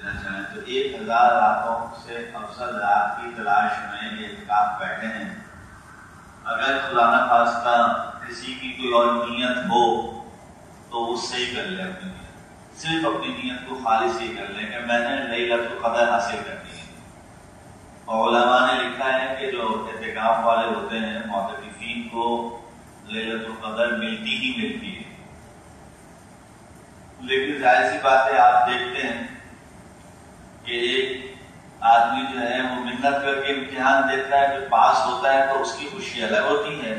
دینا چاہیں تو 1000 راتوں سے افضل رات کی تلاش میں یہ اعتکاف بیٹھے ہیں. اگر خدا نخواستہ کسی کی کوئی اور نیت ہو تو وہ صحیح کر لے اپنی نیت، صرف اپنی نیت کو خالص ہی کر لے کہ میں نے لیلۃ القدر حاصل کرنی ہے. اور علماء نے لکھا ہے کہ جو اعتکاف والے ہوتے ہیں معتکفین کو لیلۃ القدر ملتی ہی ملتی ہے. لیکن ظاہر سی بات ہے آپ دیکھتے ہیں کہ ایک آدمی جو ہے وہ محنت کر کے امتحان دیتا ہے، جو پاس ہوتا ہے تو اس کی خوشی الگ ہوتی ہے،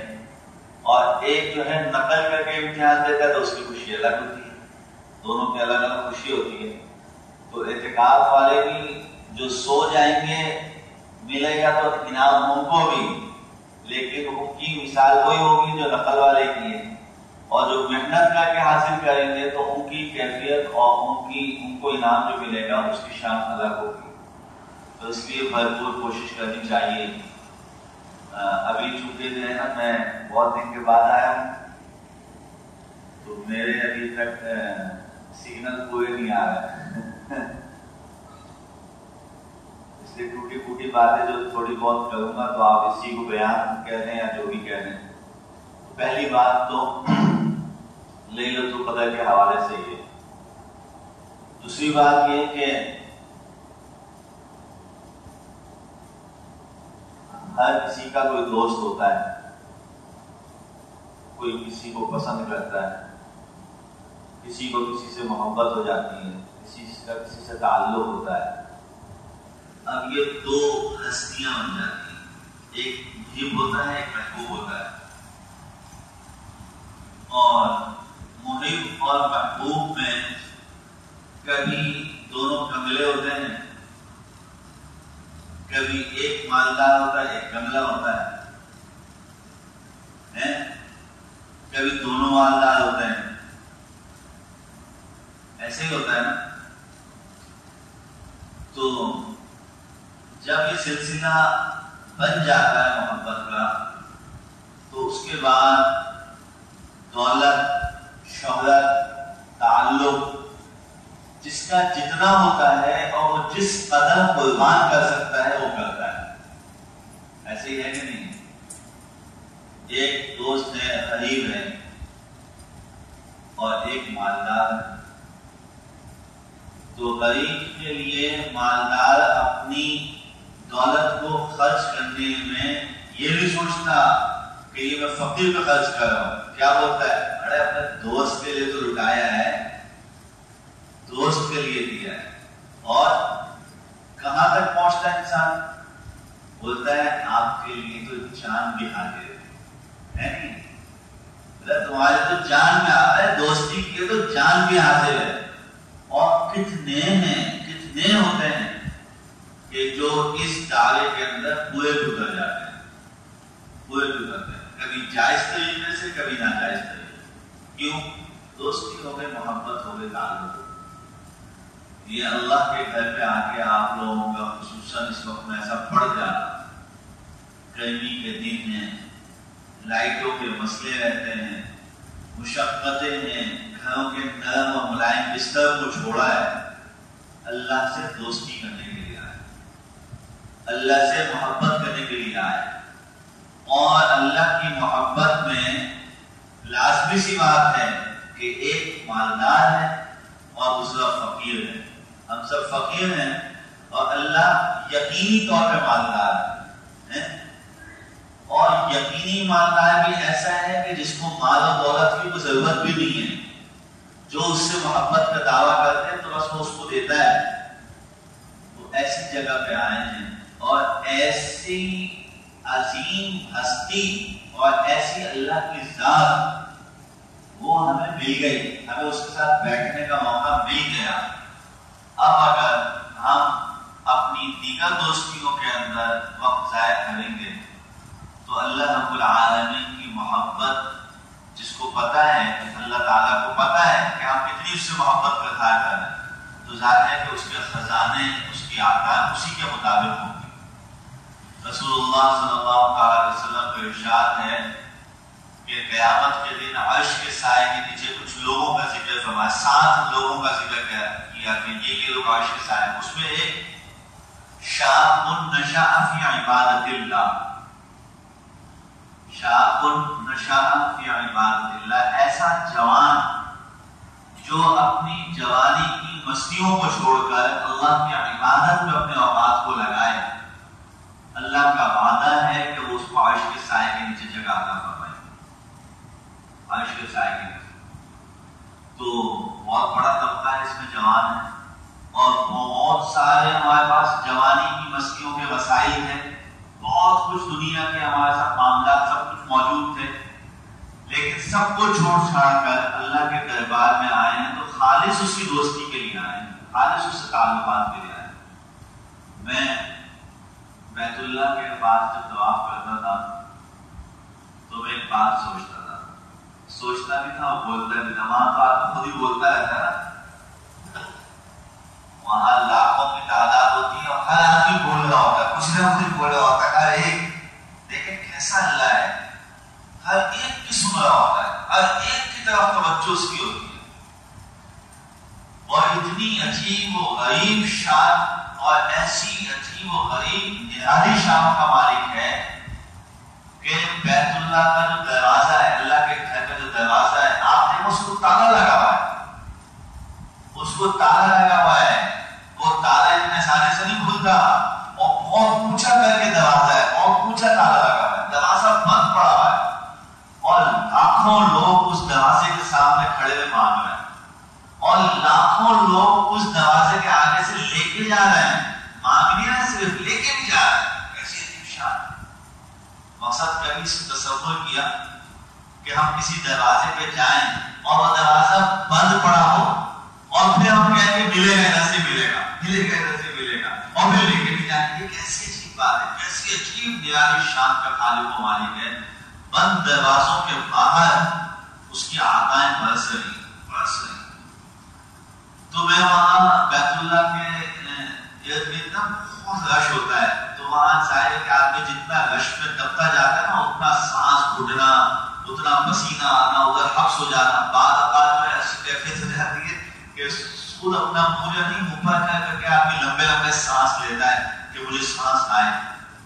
اور ایک جو ہے نقل کر کے امتحان دیتا ہے تو اس کی خوشی الگ ہوتی ہے. دونوں کی الگ الگ خوشی ہوتی ہے. تو اعتکاف والے بھی جو سو جائیں گے ملے گا تو انعام ان کو بھی، لیکن ان کی مثال وہی ہوگی جو نقل والے کی ہے. اور جو محنت کر کے حاصل کریں گے تو ان کی کیفیت اور ان کو انعام جو ملے گا اس کی شان الگ ہوگی. تو اس لیے بھرپور کوشش کرنی چاہیے. ابھی چونکہ جو ہے نا میں بہت دن کے بعد آیا ہوں تو میرے ابھی تک سگنل پورے نہیں آ رہے اس لیے ٹوٹی پھوٹی باتیں جو تھوڑی بہت کروں گا تو آپ اسی کو بیان کہہ لیں یا جو بھی کہہ لیں. پہلی بات تو لیلۃ القدر کے حوالے سے یہ. دوسری بات یہ کہ ہر کسی کا کوئی دوست ہوتا ہے، کوئی کسی کو پسند کرتا ہے، کسی کو کسی سے محبت ہو جاتی ہے، کسی کا کسی سے تعلق ہوتا ہے. اب یہ دو ہستیاں بن جاتی ہیں، ایک محب ہوتا ہے ایک محبوب ہوتا ہے. اور محب اور محبوب میں کبھی دونوں کملے ہوتے ہیں، کبھی ایک مالدار ہوتا ہے ایک کملا ہوتا ہے، کبھی دونوں مالدار ہوتے ہیں. ایسے ہی ہوتا ہے نا. تو جب یہ سلسلہ بن جاتا ہے محبت کا تو اس کے بعد دولت، شہرت، تعلق جس کا جتنا ہوتا ہے اور وہ جس قدر قربان کر سکتا ہے وہ کرتا ہے. ایسے ہی ہے کہ نہیں؟ ایک دوست ہے، غریب ہے اور ایک مالدار ہے. تو غریب کے لیے مالدار اپنی دولت کو خرچ کرنے میں یہ نہیں سوچتا کہ یہ میں فقیر پہ خرچ کر رہا ہوں. کیا بولتا ہے؟ ارے اپنے دوست کے لیے تو لٹایا ہے، دوست کے لیے دیا ہے. اور کہاں تک پہنچتا ہے انسان؟ بولتا ہے آپ کے لیے تو جان بھی حاضر ہے نہیں؟ تمہارے تو جان میں آ رہا ہے، دوستی کی تو جان بھی حاضر ہے. اور کتنے ہوتے ہیں کہ جو اس دعوے کے اندر پورے گزر جاتے ہیں، پورے گزرتے ہیں، کبھی جائز طریقے سے کبھی ناجائز طریقے. کیوں؟ دوستی ہو گئی، محبت ہو گئی، تعلق. یہ اللہ کے گھر پہ آ کے آپ لوگوں کا خصوصاً اس وقت میں ایسا پڑ جاتا. گرمی کے دن ہیں، لائٹوں کے مسئلے رہتے ہیں، مشقتیں ہیں، گھروں کے نرم اور ملائم بستر کو چھوڑا ہے. اللہ سے دوستی کرنے کے لیے آئے، اللہ سے محبت کرنے کے لیے آئے. اور اللہ کی محبت میں لازمی سی بات ہے کہ ایک مالدار ہے اور دوسرا فقیر ہے. ہم سب فقیر ہیں اور اللہ یقینی طور پہ مالدار ہے. اور یقینی مالدار بھی ایسا ہے کہ جس کو مال و دولت کی کوئی ضرورت بھی نہیں ہے. جو اس سے محبت کا دعویٰ کرتے ہیں تو بس وہ اس کو دیتا ہے. وہ ایسی جگہ پہ آئے ہیں اور ایسی عظیم ہستی اور ایسی اللہ کی ذات وہ ہمیں مل گئی، ہمیں اس کے ساتھ بیٹھنے کا موقع مل گیا. اب اگر ہم اپنی دیگر دوستیوں کے اندر وقت ضائع کریں گے تو اللہ رب العالمین کی محبت جس کو پتا ہے، اللہ تعالیٰ کو پتا ہے کہ ہم کتنی اس سے محبت کا اظہار کر رہے ہیں، تو ظاہر ہے کہ اس کے خزانے، اس کی آکار اسی کے مطابق ہوں گی. رسول اللہ صلی اللہ علیہ وسلم کا ارشاد ہے کہ قیامت کے دن عرش کے سائے کے نیچے کچھ لوگوں کا ذکر فرمایا. 7 لوگوں کا ذکر کیا کیا کہ یہ لوگ عرش کے سائے. اس میں ایک شاب نشأ فی عبادت اللہ، شاب نشأ فی عبادت اللہ، ایسا جوان جو اپنی جوانی کی مستیوں کو چھوڑ کر اللہ کی عبادت میں اپنے اوقات کو لگائے. اللہ کا وعدہ ہے کہ وہ اس کو عرش کے سائے کے نیچے جگہ عطا فرمائے گا، عرش کے سائے کے نیچے. تو بہت بڑا طبقہ ہے اس میں جوان ہے، اور بہت سارے ہمارے پاس جوانی کی مستیوں کے وسائل ہیں، بہت کچھ دنیا کے ہمارے ساتھ معاملات سب کچھ موجود تھے، لیکن سب کو چھوڑ چھاڑ کر اللہ کے دربار میں آئے ہیں تو خالص اس کی دوستی کے لیے آئے ہیں، خالص اس سے تعلقات کے لیے آئے ہیں. میں بیت اللہ کے پاس جب طواف کرتا تھا تو میں ایک بات سوچتا بھی تھا اور بولتا بھی تھا. وہاں تو آدمی خود ہی بولتا رہتا ہے، وہاں لاکھوں کی تعداد ہوتی ہے اور ہر آدمی بول رہا ہوتا ہے، کچھ نہ کچھ بول رہا ہوتا ہے، ہر ایک. لیکن کیسا اللہ ہے، ہر ایک کی سن رہا ہوتا ہے، ہر ایک کی طرف توجہ اس کی ہوتی ہے. اور اتنی عجیب و غریب شان اور ایسی عجیب و غریب نرالی شان کا مالک ہے کہ بیت اللہ کا جو دروازہ ہے، اللہ کے گھر کا جو دروازہ ہے، آپ نے اس کو تالا لگا ہوا ہے، اس کو تالا لگا ہوا ہے. وہ تالا اتنے آسانی سے نہیں کھلتا، اور بہت اونچا کر کے دروازہ ہے، بہت اونچا تالا لگا ہوا ہے، دروازہ بند پڑا ہوا ہے، اور لاکھوں لوگ اس دروازے کے سامنے کھڑے ہوئے مانگ رہے ہیں، اور لاکھوں لوگ اس دروازے کے آگے سے لے کے جا رہے ہیں، مانگ نہیں رہے صرف لے کے بھی جا رہے ہیں. ایسی عجیب شان. مقصد کبھی تصور کیا کہ ہم کسی دروازے پہ جائیں اور وہ دروازہ بند پڑا ہو اور پھر ہم کہیں کہ ملے گا ادھر سے ملے گا، ملے گا ادھر سے ملے گا، اور پھر لے کے بھی جائیں. یہ کیسی عجیب بات ہے، کیسی عجیب نرالی شان کا خالق و مالک ہے. بند دروازوں کے باہر اس کی عطائیں برس رہی. تو میں وہاں بیت اللہ کے ارد گرد بہت رش ہوتا ہے، تو وہاں ظاہر ہے کہ آدمی جتنا رش میں دبتا جاتا ہے نا، اتنا سانس گھٹنا، اتنا پسینہ آنا، ادھر حبس ہو جانا. بعد جو ہے ایسی کیفیت ہو جاتی ہے کہ خود اپنا منہ جو نہیں اوپر کر کے آدمی لمبے لمبے سانس لیتا ہے کہ مجھے سانس آئے.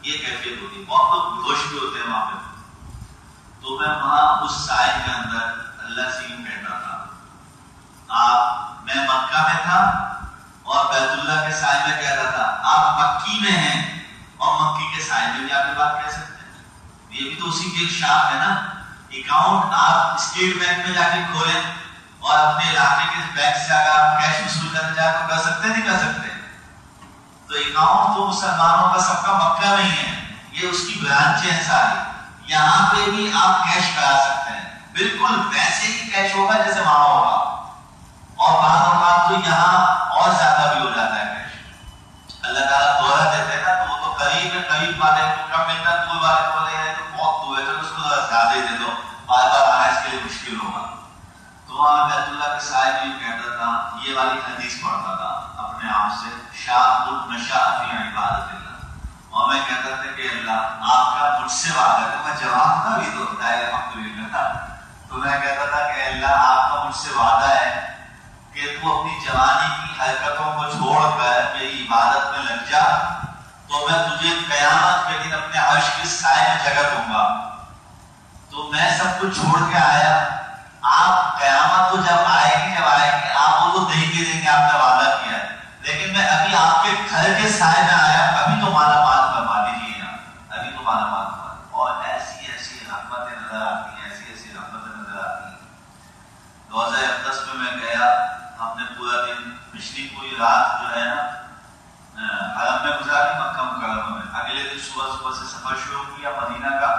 یہ کیفیت ہوتی ہے. بہت لوگ بے ہوش بھی ہوتے ہیں وہاں پہ. تو میں وہاں اس سائے کے اندر اللہ سے یوں کہتا تھا. میں مکہ میں تھا اور بیت اللہ کے سائے میں کہتا تھا. آپ مکی میں ہیں اور مکی کے سائے میں بھی آپ یہ بات کہہ سکتے ہیں. یہ بھی تو اسی کی ایک شان ہے نا. اکاؤنٹ آپ اسٹیٹ بینک میں جا کے کھولیں اور اپنے علاقے کے بینک سے اگر آپ کیش وصول کرنے جا تو کر سکتے نہیں کر سکتے. تو اکاؤنٹ تو مسلمانوں کا سب کا مکہ میں ہی ہے، یہ اس کی برانچیں ہیں ساری. یہاں پہ بھی آپ کیش کرا سکتے ہیں، بالکل ویسے ہی کیش ہوگا جیسے وہاں ہوگا، اور بعض اوقات تو یہاں اور زیادہ بھی ہو جاتا ہے کیش. اللہ تعالیٰ دورہ دیتے ہیں نا، تو وہ تو قریب ہے، قریب والے کو کم ملتا ہے، دور والے کو لے تو بہت دور ہے، تو اس کو زیادہ ہی دے دو، بار بار آنا اس کے لیے مشکل ہوگا. تو وہاں بیت اللہ کے سائے میں یہ کہتا تھا، یہ والی حدیث پڑھتا تھا اپنے آپ سے، شاب نشأ فی عبادت اللہ. اور میں کہتا تھا کہ اللہ آپ کا مجھ سے وعدہ ہے. تو میں جواب کا بھی تو ہوتا ہے الحمدللہ. تو میں کہتا تھا کہ اللہ آپ کا مجھ سے وعدہ ہے کہ تو اپنی جوانی کی حرکتوں کو چھوڑ کر میری عبادت میں لگ جا، تو میں تجھے قیامت کے دن اپنے عرش کے سائے میں جگہ دوں گا. تو میں سب کچھ چھوڑ کے آیا. آپ قیامت تو جب آئے گی آپ وہ تو دیں گے آپ نے وعدہ کیا ہے، لیکن میں ابھی آپ کے گھر کے سائے میں آیا، ابھی تو مالا مال فرما دیجیے نا، ابھی تو مالا مال فرما. اور ایسی ایسی رحمتیں نظر آتی ہیں، ایسی ایسی رحمتیں نظر آتی ہیں. روضہ اقدس میں گیا، ہم نے پورا دن پچھلی پوری رات جو ہے نا حرم میں گزاری، مکہ مکرمہ میں. اگلے دن صبح سے سفر شروع کیا مدینہ کا،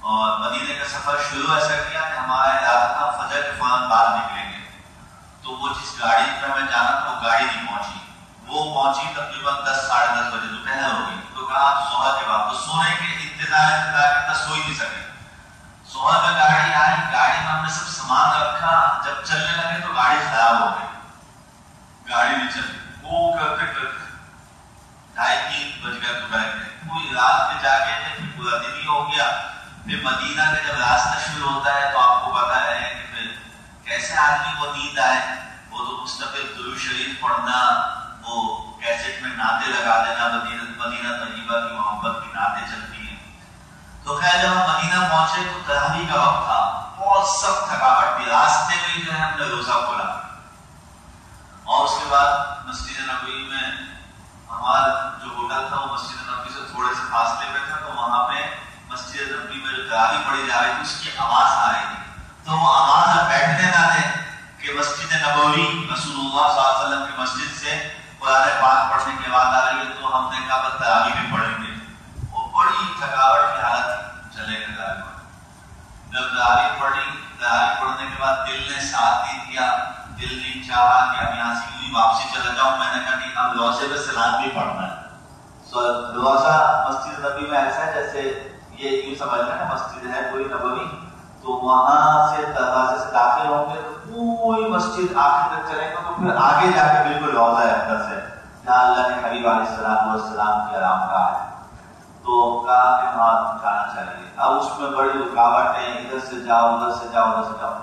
اور مدینے کا سفر شروع ایسا کیا کہ ہمارا ارادہ تھا فجر کے فوراً بعد نکلیں گے. تو وہ جس گاڑی میں ہمیں جانا تھا وہ گاڑی نہیں پہنچی. وہ پہنچی تقریباً 10 ساڑھے 10 بجے، دوپہر ہو گئی. تو کہا آپ ظہر کے بعد، تو سونے کے انتظار کے سو ہی نہیں سکے. ظہر میں گاڑی آئی، گاڑی میں ہم نے سب سامان رکھا. جب چلنے لگے تو گاڑی خراب ہو گئی، گاڑی نہیں چلی. وہ کرتے کرتے 2:30-3 بج گئے دوپہر کے. پوری رات میں جا کے پھر پورا دن ہی ہو گیا. پھر مدینہ کا جب راستہ شروع ہوتا ہے تو آپ کو پتا ہے کہ پھر کیسے آدمی کو نیند آئے. وہ تو مستقل درود شریف پڑھنا، وہ کیسٹ میں نعتیں لگا دینا، مدینہ طیبہ کی محبت کی نعتیں چلتی ہیں. تو خیر جب ہم مدینہ پہنچے تو تراویح کا وقت تھا، بہت سخت تھکاوٹ تھی. راستے میں جو ہے ہم نے روزہ کھولا اور اس کے بعد مسجد نبوی میں ہمارا جو ہوٹل تھا وہ مسجد نبوی سے تھوڑے سے فاصلے پہ تھا، تو وہاں پہ مسجد نبوی میں جو تراویح پڑھی جا رہی تھی اس کی آواز آ رہی تھی. تو وہ آواز اب بیٹھنے نہ دیں کہ مسجد نبوی رسول اللہ صلی اللہ علیہ وسلم کی مسجد سے قرآن پاک پڑھنے کی آواز آ رہی ہے، تو ہم نے کہا بس تراویح بھی پڑھیں گے. وہ بڑی تھکاوٹ کی حالت چلے گا تراویح. جب تراویح پڑھنے کے بعد دل نے ساتھ نہیں دیا، دل نہیں چاہا کہ اب یہاں سے یوں واپسی چلا جاؤں. میں نے کہا نہیں، اب روزے پہ سلام بھی پڑھنا ہے. روزہ مسجد نبی میں ایسا ہے جیسے یہ یوں سمجھ لیں نا مسجد ہے کوئی نبوی، تو وہاں سے دروازے سے داخل ہوں گے تو پوری مسجد آخر تک چلیں گے، تو پھر آگے جا کے بالکل روضہ اقدس ہے جہاں اللہ کے حبیب علیہ السلام کی آرام گاہ ہے. تو کہا کہ وہاں جانا چاہیے. اب اس میں بڑی رکاوٹیں، ادھر سے جاؤ ادھر سے جاؤ ادھر سے جاؤ.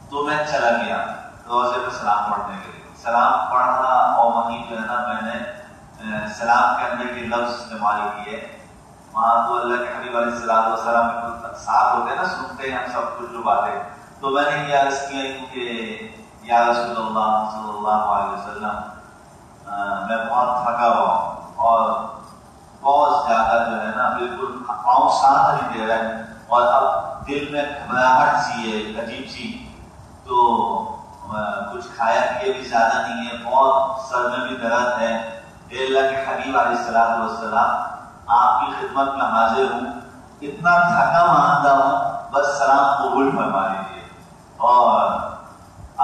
تو میں چلا گیا روزے پہ سلام پڑھنے کے لیے. سلام پڑھا اور وہیں جو ہے نا میں نے سلام کے اندر کے لفظ استعمال کیے. وہاں تو اللہ کے حبیب علیہ السلام کے ساتھ ہوتے ہیں نا، سنتے ہیں ہم سب کچھ جو باتیں. تو میں نے یہ عرض کیا کہ یا رسول اللہ صلی اللہ علیہ وسلم، میں بہت تھکا ہوا ہوں اور بہت زیادہ جو ہے نا بالکل پاؤں ساتھ نہیں دے رہا ہے اور اب دل میں گھبراہٹ سی ہے عجیب سی. تو کچھ کھایا پیے بھی زیادہ نہیں ہے، بہت سر میں بھی درد ہے. اللہ کے حبیب علیہ السلام آپ کی خدمت میں حاضر ہوں، اتنا تھکا ماندہ ہوں، بس سلام قبول فرما لیجیے اور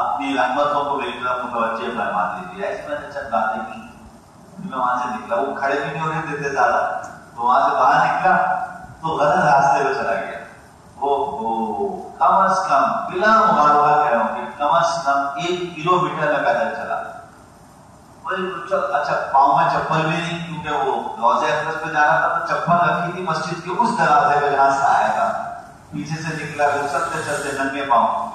اپنی رحمتوں کو میری طرف متوجہ فرما دیجیے. ایسے میں نے چند باتیں کی. میں وہاں سے نکلا، وہ کھڑے بھی نہیں ہونے دیتے زیادہ، تو وہاں سے باہر نکلا تو غلط راستے پہ چلا گیا. کم از کم بلا مبالغہ کہہ رہا ہوں کہ کم از کم 1 کلومیٹر میں پیدل چلا. اچھا پاؤں میں چپل بھی نہیں، کیونکہ وہ روزہ اقدس پہ جانا تھا تو چپل رکھی تھی مسجد کے اس دروازے پہ جہاں سے آیا تھا. پیچھے سے نکلا چلتے چلتے ننگے پاؤں.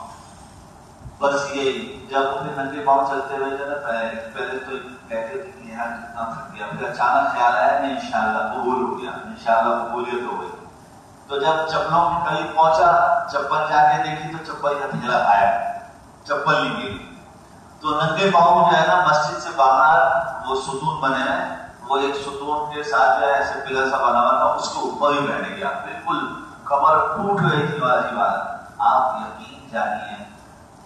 بس یہ جب پھر ننگے پاؤں چلتے ہوئے جو نا پہلے تو کہتے تھے کہ یار کتنا تھک گیا، پھر اچانک خیال آیا نہیں انشاءاللہ قبول ہو گیا، انشاءاللہ قبولیت ہو گئی. تو جب چپلوں کے قریب پہنچا، چپل جا کے دیکھی تو چپل کا ڈھیلا آیا، چپل نہیں گئی. تو ننگے پاؤں جو ہے نا مسجد سے باہر وہ ستون بنے ہیں، وہ ایک ستون کے ساتھ جو ہے ایسے پلر سا بنا ہوا تھا، اس کے اوپر ہی بیٹھ گیا. بالکل کمر ٹوٹ گئی تھی والی بات. آپ یقین جانیے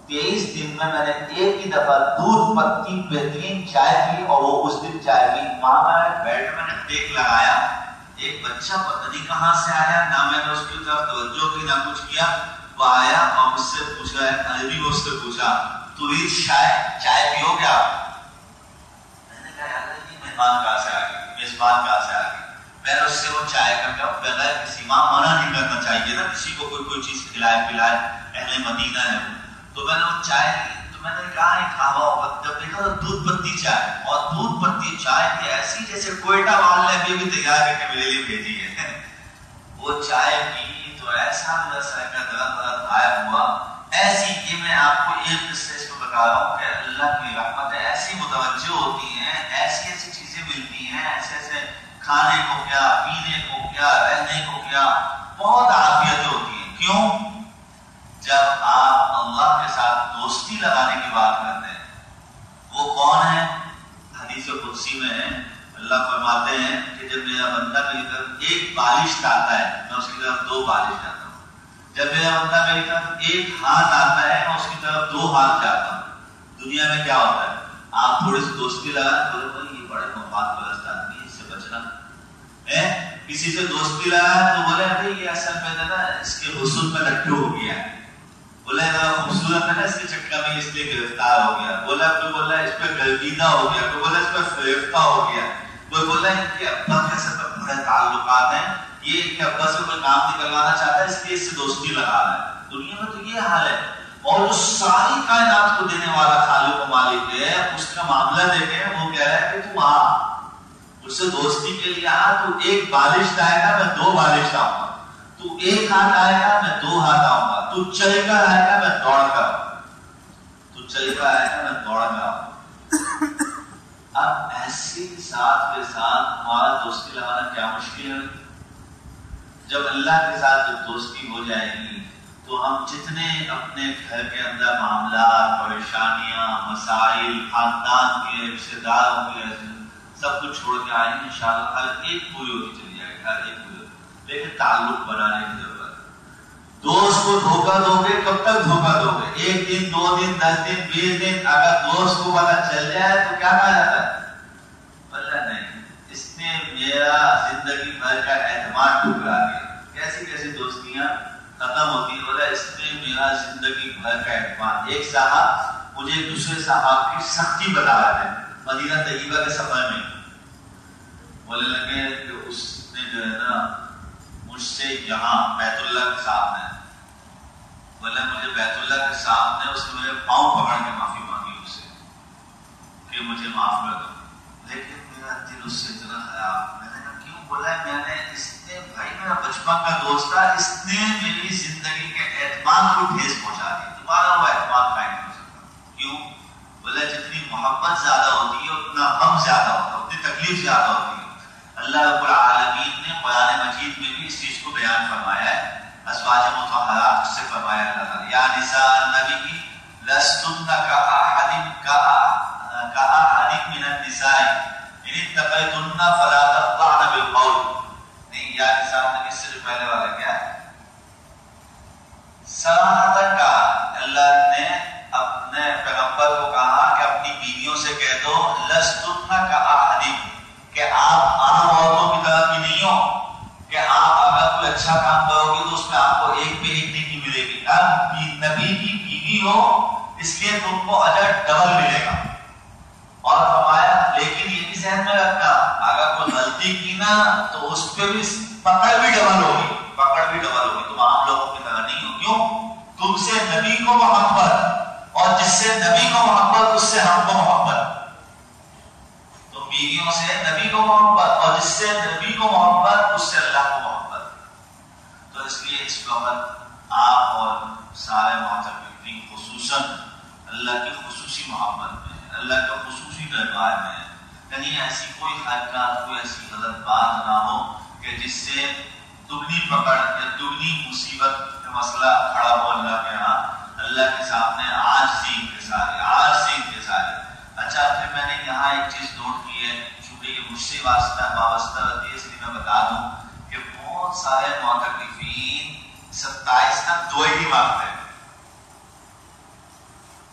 23 دن میں نے ایک ہی دفعہ دودھ پتی بہترین چائے پی، اور وہ اس دن چائے پی. وہاں میں بیٹھ میں نے ٹیک لگایا، ایک بچہ پتہ نہیں کہاں سے آیا، نہ میں نے اس کی طرف توجہ کی نہ کچھ کیا. وہ آیا اور مجھ سے پوچھ رہا ہے، عربی میں اس سے پوچھا تو یہ چائے پیو گیا؟ میں نے کہا یار یہ مہمان کہاں سے آ گئی، میزبان کہاں سے آ گئی. میں نے اس سے وہ چائے کا کپ بغیر کسی ماں منع نہیں کرنا چاہیے نا کسی کو کوئی چیز کھلائے پلائے، اہل مدینہ ہے. تو میں نے وہ چائے تو میں نے کہا یہ کھاوا ہوگا. جب دیکھا تو دودھ پتی چائے، اور دودھ پتی چائے کی ایسی جیسے کوئٹہ وال نے ابھی بھی تیار کر کے میرے لیے بھیجی ہے. وہ چائے پی تو ایسا میرا سر کا درد غائب ہوا. ایسی یہ میں آپ کو ایک قصے اس کو بتا رہا ہوں کہ اللہ کی رحمتیں ایسی متوجہ ہوتی ہیں، ایسی ایسی چیزیں ملتی ہیں، ایسے ایسے کھانے کو کیا، پینے کو کیا، رہنے کو کیا، بہت عافیتیں ہوتی ہیں. کیوں؟ جب آپ اللہ کے ساتھ دوستی لگانے کی بات کرتے ہیں. وہ کون ہے؟ حدیث قدسی میں اللہ فرماتے ہیں کہ جب میرا بندہ میری طرف ایک بالش ڈالتا ہے میں اس کی طرف 2 بالش ڈالتا ہوں. جب میرا بندہ میری طرف ایک ہاتھ آتا ہے میں اس کی طرف 2 ہاتھ جاتا ہوں. دنیا میں کیا ہوتا ہے؟ آپ تھوڑی سی دوستی لگائیں، بولے بھائی یہ بڑے مفاد پرست آدمی ہے، اس سے بچنا ہے. کسی سے دوستی لگائیں تو بولے بھائی یہ اصل میں نا اس کے حسن میں لٹو ہو گیا ہے، بولے خوبصورت ہے نا اس کے چکر میں اس لیے گرفتار ہو گیا. بولا کوئی بولا اس پہ گرگیدہ ہو گیا، کوئی بولا اس پہ فریفتہ ہو گیا، کوئی بولا ان کے ابا کے ساتھ بڑے تعلقات ہیں، یہ ان کے ابا سے کوئی کام نکلوانا چاہتا ہے اس لیے اس سے دوستی لگا رہا ہے. دنیا میں تو یہ حال ہے. اور جو ساری کائنات کو دینے والا خالق و مالک ہے، اس کا معاملہ دیکھیں، وہ کہہ رہا ہے کہ تم آ اس سے دوستی کے لیے آ. تو ایک بالش آئے گا میں 2 بالش آؤں گا، تو ایک ہاتھ آئے گا میں 2 ہاتھ آؤں گا، تو چل کر آئے گا میں دوڑ کر، تو چل کر آئے گا میں دوڑ کر آؤں گا. اب ایسی ساتھ کے ساتھ ہمارا دوستی لگانا کیا مشکل ہے؟ جب اللہ کے ساتھ جب دوستی ہو جائے گی تو ہم جتنے اپنے گھر کے اندر معاملات، پریشانیاں، مسائل، خاندان کے رشتے داروں کے سب کچھ چھوڑ کے آئیں گے انشاءاللہ، ہر ایک پوری ہوتی چلی جائے گی، ہر ایک پوری ہوتی، لیکن تعلق بنانے کی ضرورت ہے۔ دوست کو دھوکہ دو گے، کب تک دھوکہ دو گے؟ 1 دن 2 دن 10 دن 20 دن، اگر دوست کو پتہ چل جائے تو کیا کہا جاتا ہے؟ بولنا نہیں، اس نے میرا زندگی بھر کا اعتماد ٹکرا دیا۔ کیسی کیسی دوستیاں ختم ہوتی ہے، بولا اس نے میرا زندگی بھر کا اعتماد۔ ایک صاحب مجھے دوسرے صاحب کی سختی بتا رہے تھے مدینہ طیبہ کے سفر میں، بولنے لگے کہ اس نے جو ہے نا مجھ سے یہاں بیت اللہ کے سامنے، بولے مجھے بیت اللہ کے سامنے اس نے میرے پاؤں پکڑ کے معافی مانگی اس سے کہ مجھے معاف کر دو، لیکن میرا دل اس سے اتنا خراب۔ میں نے کہا کیوں؟ بولا میں نے اس نے، بھائی میرا بچپن کا دوست تھا، اس نے میری زندگی کے اعتماد کو ٹھیس پہنچا دی، دوبارہ وہ اعتماد قائم نہیں ہو سکتا۔ کیوں؟ بولا جتنی محبت زیادہ ہوتی ہے اتنا غم زیادہ ہوتا ہے، اتنی تکلیف زیادہ ہوتی ہے۔ اللہ رب العالمین نے قرآن مجید میں بھی اس چیز کو بیان فرمایا ہے، ازواج مطہرات سے فرمایا اللہ تعالیٰ، یا نساء النبی لستن کأحد من النساء ان اتقیتن فلا تخضعن بالقول۔ نہیں، یا نساء النبی سے جو پہلے والا کیا ہے؟ صراحتاً کہا، اللہ نے اپنے پیغمبر کو کہا کہ اپنی بیویوں سے کہہ دو لستن کأحد، کہ آپ عام عورتوں کی طرح کی نہیں ہو، کہ آپ اگر کوئی اچھا کام کرو گے تو اس میں آپ کو 1 پہ 1 نیکی ملے گی۔ اب نبی کی بیوی ہو اس لیے تم کو اجر ڈبل ملے گا، اور فرمایا لیکن یہ بھی ذہن میں رکھنا اگر کوئی غلطی کی نا تو اس پہ بھی پکڑ بھی ڈبل ہوگی، پکڑ بھی ڈبل ہوگی، تم عام لوگوں کی طرح نہیں ہو۔ کیوں؟ تم سے نبی کو محبت، اور جس سے نبی کو محبت اس سے ہم کو محبت، بیویوں سے نبی کو محبت، اور جس سے نبی کو محبت اس سے اللہ کو محبت۔ تو اس لیے اس وقت آپ اور سارے معتقدین خصوصاً اللہ کی خصوصی محبت میں، اللہ کے خصوصی دربار میں، کہیں ایسی کوئی حرکات، کوئی ایسی غلط بات نہ ہو کہ جس سے دگنی پکڑ یا دگنی مصیبت کا مسئلہ کھڑا ہو اللہ کے ہاں، اللہ کے سامنے آج سین کے سارے۔ اچھا، پھر میں نے یہاں ایک چیز نوٹ کی ہے، چونکہ یہ مجھ سے وابستہ رہتی ہے اس لیے میں بتا دوں کہ بہت سارے معتکفین 27 تک دعا ہی مانگتے ہیں،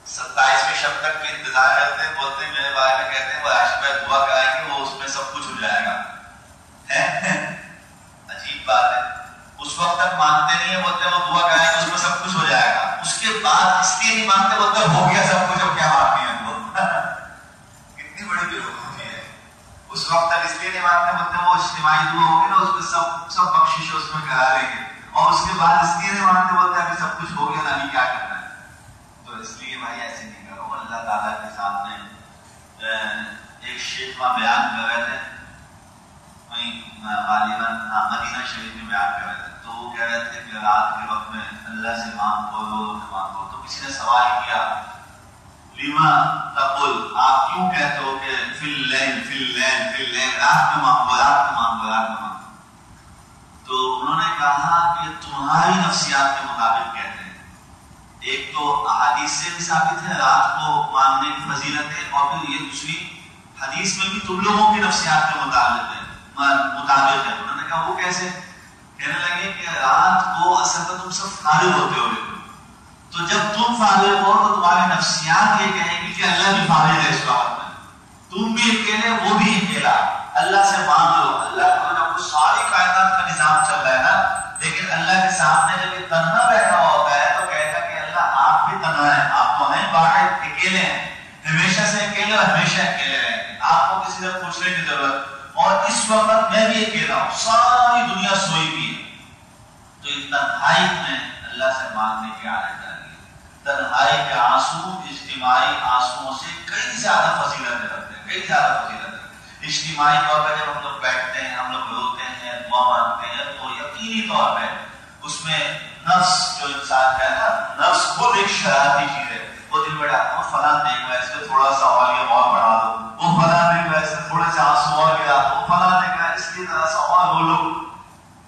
27ویں شب تک کے انتظار کرتے ہیں، بولتے ہیں میرے بارے میں کہتے ہیں وہ عاشق بھائی دعا کرائیں گے وہ اس میں سب کچھ ہو جائے گا۔ عجیب بات ہے، اس وقت تک مانگتے نہیں ہیں، بولتے ہیں وہ دعا کرائیں گے اس میں سب کچھ ہو جائے گا، اس کے بعد اس لیے نہیں مانگتے، بولتے ہیں ہو گیا سب کچھ، اب کیا مانگتے ہیں وہ؟ کتنی بڑی بیوقوفی ہے۔ اس وقت تک اس لیے نہیں مانگتے، بولتے ہیں وہ اجتماعی دعا ہوگی نا اس میں سب بخشش اس میں کرا لیں گے، اور اس کے بعد اس لیے نہیں مانگتے، بولتے ہیں ابھی سب کچھ ہو گیا نا، ابھی کیا کرنا ہے؟ تو اس لیے بھائی ایسے نہیں کرو۔ اللہ تعالیٰ کے سامنے ایک شیخ وہاں بیان کر رہے تھے، غالباً مدینہ شریف میں بیان کر رہے تھے، تو وہ کہہ رہے تھے کہ رات کے وقت میں اللہ سے مانگو، تو کسی نے سوال کیا لیما تقول، آپ کیوں کہتے ہو کہ فی اللیل رات میں مانگو؟ تو انہوں نے کہا کہ تمہاری نفسیات کے مطابق کہتے ہیں، ایک تو احادیث سے بھی ثابت ہے رات کو مانگنے کی فضیلت ہے، اور پھر یہ دوسری حدیث میں بھی تم لوگوں کی نفسیات کے مطابق ہے۔ انہوں نے کہا وہ کیسے؟ کہنے لگے کہ رات کو اصل میں تم سب فارغ ہوتے ہو، تو جب تم فارغ ہو تو تمہاری نفسیات یہ کہیں گی کہ اللہ بھی فارغ ہے اس وقت میں، تم بھی اکیلے وہ بھی اکیلا، اللہ سے مانگ لو۔ اللہ کو جب ساری کائنات کا نظام چل رہا ہے نا، لیکن اللہ کے سامنے جب یہ تنہا بیٹھا ہوتا ہے تو کہتا کہ اللہ آپ بھی تنہا ہیں، آپ تو ہیں واحد، اکیلے ہیں، ہمیشہ سے اکیلے اور ہمیشہ اکیلے رہیں گے، آپ کو کسی سے پوچھنے کی ضرورت، اور اس وقت میں بھی اکیلا ہوں، ساری دنیا سوئی بھی ہے۔ تو اس تنہائی میں اللہ سے مانگنے کی عادت ڈالی ہے۔ تنہائی کے آنسو اجتماعی آنسوؤں سے کئی زیادہ فضیلت رکھتے ہیں، کئی زیادہ فضیلت ہے۔ اجتماعی طور پر جب ہم لوگ بیٹھتے ہیں، ہم لوگ روتے ہیں، دعا مانگتے ہیں، تو یقینی طور پہ اس میں نفس جو انسان کا ہے نا، نفس خود ایک شرارتی چیز ہے، وہ دل میں ڈالتا ہوں فلاں دیکھ رہا ہے، اس پہ تھوڑا سا اور بڑھا دو، وہ فلاں نے کہا ایسے تھوڑے سے آنسو آ گیا، وہ فلاں نے کہا اس لیے ذرا سا اور رو لو.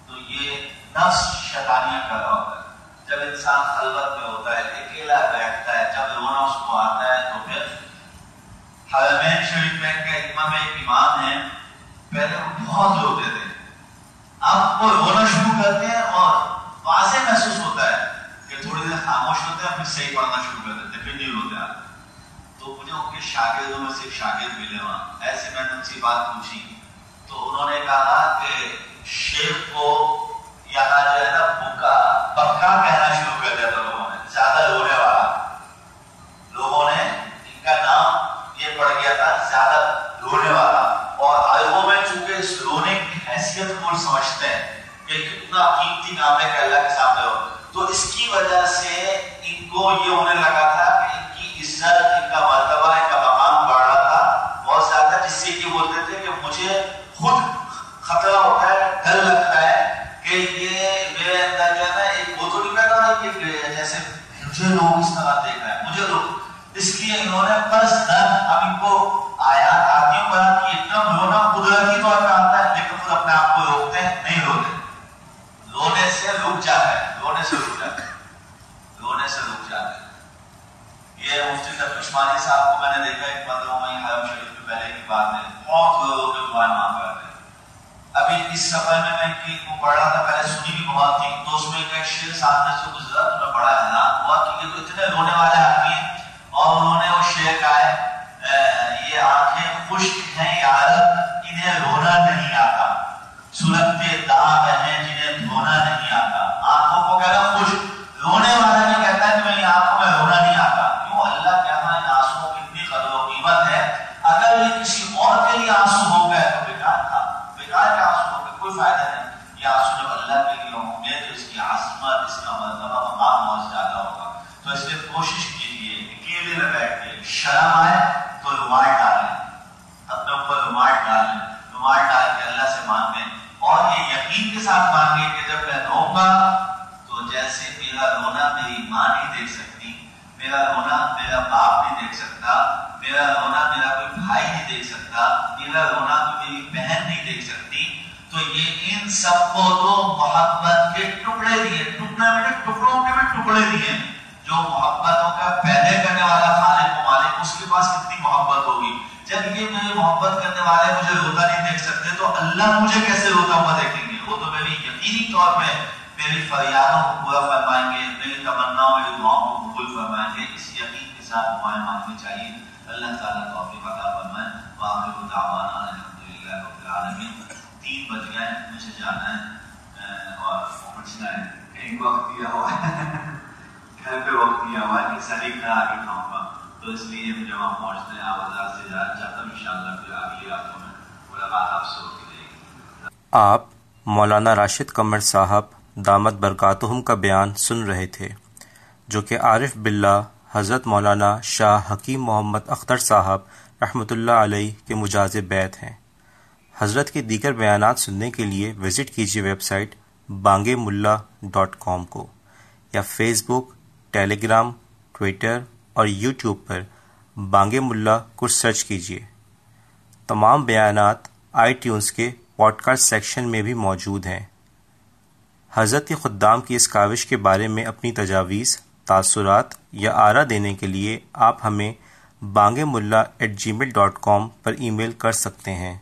تو یہ نفس شیطانیاں کر رہا ہوتا ہے. جب انسان خلوت میں ہوتا ہے، اکیلا بیٹھتا ہے، جب رونا اس کو آتا ہے تو پھر حرمین شریف میں کا امام ایک امام ہے، پہلے وہ بہت روتے تھے، اب وہ رونا شروع کرتے ہیں اور واضح محسوس ہوتا ہے کہ تھوڑی دیر خاموش ہوتے ہیں پھر صحیح پڑھنا شروع کر دیتے، پھر نہیں روتے آپ. تو مجھے ان کے شاگردوں میں سے ایک شاگرد ملے وہاں، ایسے میں نے ان سے بات پوچھی تو انہوں نے کہا کہ شیخ کو یہاں جو ہے نا پکا کہنا شروع کر دیا تھا لوگوں نے، زیادہ رونے والا. لوگوں نے ان کا نام یہ پڑ گیا تھا زیادہ رونے والا. اور عربوں میں چونکہ اس رونے کی حیثیت کو سمجھتے ہیں کہ کتنا قیمتی کام ہے کہ اللہ کے سامنے ہو، تو اس کی وجہ سے ان کو یہ ہونے لگا تھا کہ ان کی عزت، ان کا مرتبہ، ان کا مقام بڑھ رہا تھا بہت زیادہ، جس سے یہ بولتے تھے کہ مجھے خود خطرہ ہوتا ہے، ڈر لگتا ہے کہ یہ میرے اندر جو ہے نا ایک وہ تو نہیں پیدا ہوا کہ جیسے مجھے لوگ اس طرح دیکھ رہے ہیں، مجھے لوگ، اس لیے انہوں نے بس اب ان کو آیات آتی ہوں بنا کہ اتنا رونا قدرتی طور پہ آتا ہے، لیکن خود اپنے آپ کو روکتے ہیں، نہیں روتے، رونے سے رک جاتا ہے، رونے سے رک جاتا ہے، رونے سے رک جاتا ہے. یہ مفتی تقی عثمانی صاحب کو میں نے دیکھا ایک مرتبہ میں حرم شریف میں پہلے کی بات ہے، بہت رو کے دعائیں مانگ رہے تھے. ابھی اس سفر میں ان کی وہ پڑھ رہا تھا، پہلے سنی بھی بہت تھی، تو اس میں ایک شعر سامنے سے گزرا تو میں بڑا حیران ہوا کہ یہ تو اتنے رونے والے آدمی ہیں، اور انہوں نے وہ شعر کہا ہے یہ آنکھیں خشک ہیں یار انہیں رونا نہیں آتا، سلگتے داغ ہیں جنہیں دھونا نہیں آتا. آنکھوں کو کہہ رہا خشک، رونے والا بھی کہتا ہے کہ میری آنکھوں میں رونا نہیں آتا. کیوں؟ اللہ کے ہاں ان آنسوؤں کی اتنی قدر و قیمت ہے، اگر یہ کسی اور کے لیے آنسو ہو گئے تو بیکار تھا، بیکار کے آنسو ہو گئے، کوئی فائدہ نہیں. یہ آنسو جب اللہ کے لیے ہوں گے تو اس کی عظمت، اس کا مرتبہ مقام بہت زیادہ ہوگا. تو اس لیے کوشش کیجیے اکیلے میں بیٹھ کے شرم آئے تو رومال ڈالیں، اپنے اوپر رومال ڈالیں، رومال ڈال کے اللہ سے مانگیں، اور یہ یقین کے ساتھ مانگیں کہ جب میں روؤں گا تو جیسے میرا رونا میری ماں نہیں دیکھ سکتی، میرا رونا میرا باپ نہیں دیکھ سکتا، میرا رونا میرا کوئی بھائی نہیں دیکھ سکتا، میرا رونا کوئی میری بہن نہیں دیکھ سکتی، تو یہ ان سب کو تو محبت کے ٹکڑے دیے، ٹکڑے میں ٹکڑوں کے بھی ٹکڑے دیے. جو محبتوں کا پیدا کرنے والا خالق و مالک، اس کے پاس کتنی محبت ہوگی. جب یہ میرے محبت کرنے والے مجھے روتا نہیں دیکھ سکتے تو اللہ مجھے کیسے روتا ہوا دیکھیں گے؟ وہ تو میری یقینی طور پہ میری فریادوں کو پورا فرمائیں گے، میری تمناؤں میری دعاؤں کو قبول فرمائیں گے. اس یقین کے ساتھ دعائیں مانگنی چاہیے. اللہ تعالیٰ توفیق عطا فرمائے. وآخر دعوانا الحمدللہ رب العالمین. 3 بج گئے، مجھے جانا ہے اور پہنچنا ہے، کہیں وقت دیا ہوا ہے، گھر پہ وقت دیا ہوا ہے کہ ساری گھر آ کے کھاؤں گا، تو اس لیے مجھے وہاں پہنچنا ہے. آپ ہزار سے زیادہ چاہتا ہوں انشاءاللہ پھر اگلی راتوں میں ملاقات آپ سے ہوتی رہے گی. آپ مولانا راشد قمر صاحب دامت برکاتہم کا بیان سن رہے تھے، جو کہ عارف باللہ حضرت مولانا شاہ حکیم محمد اختر صاحب رحمۃ اللہ علیہ کے مجاز بیت ہیں. حضرت کے دیگر بیانات سننے کے لیے وزٹ کیجیے ویب سائٹ bangemullah.com کو، یا فیس بک، ٹیلی گرام، ٹویٹر اور یوٹیوب پر بانگ ملا کو سرچ کیجیے. تمام بیانات iTunes کے پوڈ کاسٹ سیکشن میں بھی موجود ہیں. حضرت کے خدام کی اس کاوش کے بارے میں اپنی تجاویز، تاثرات یا آرا دینے کے لیے آپ ہمیں bangmullah@gmail.com پر ای میل کر سکتے ہیں.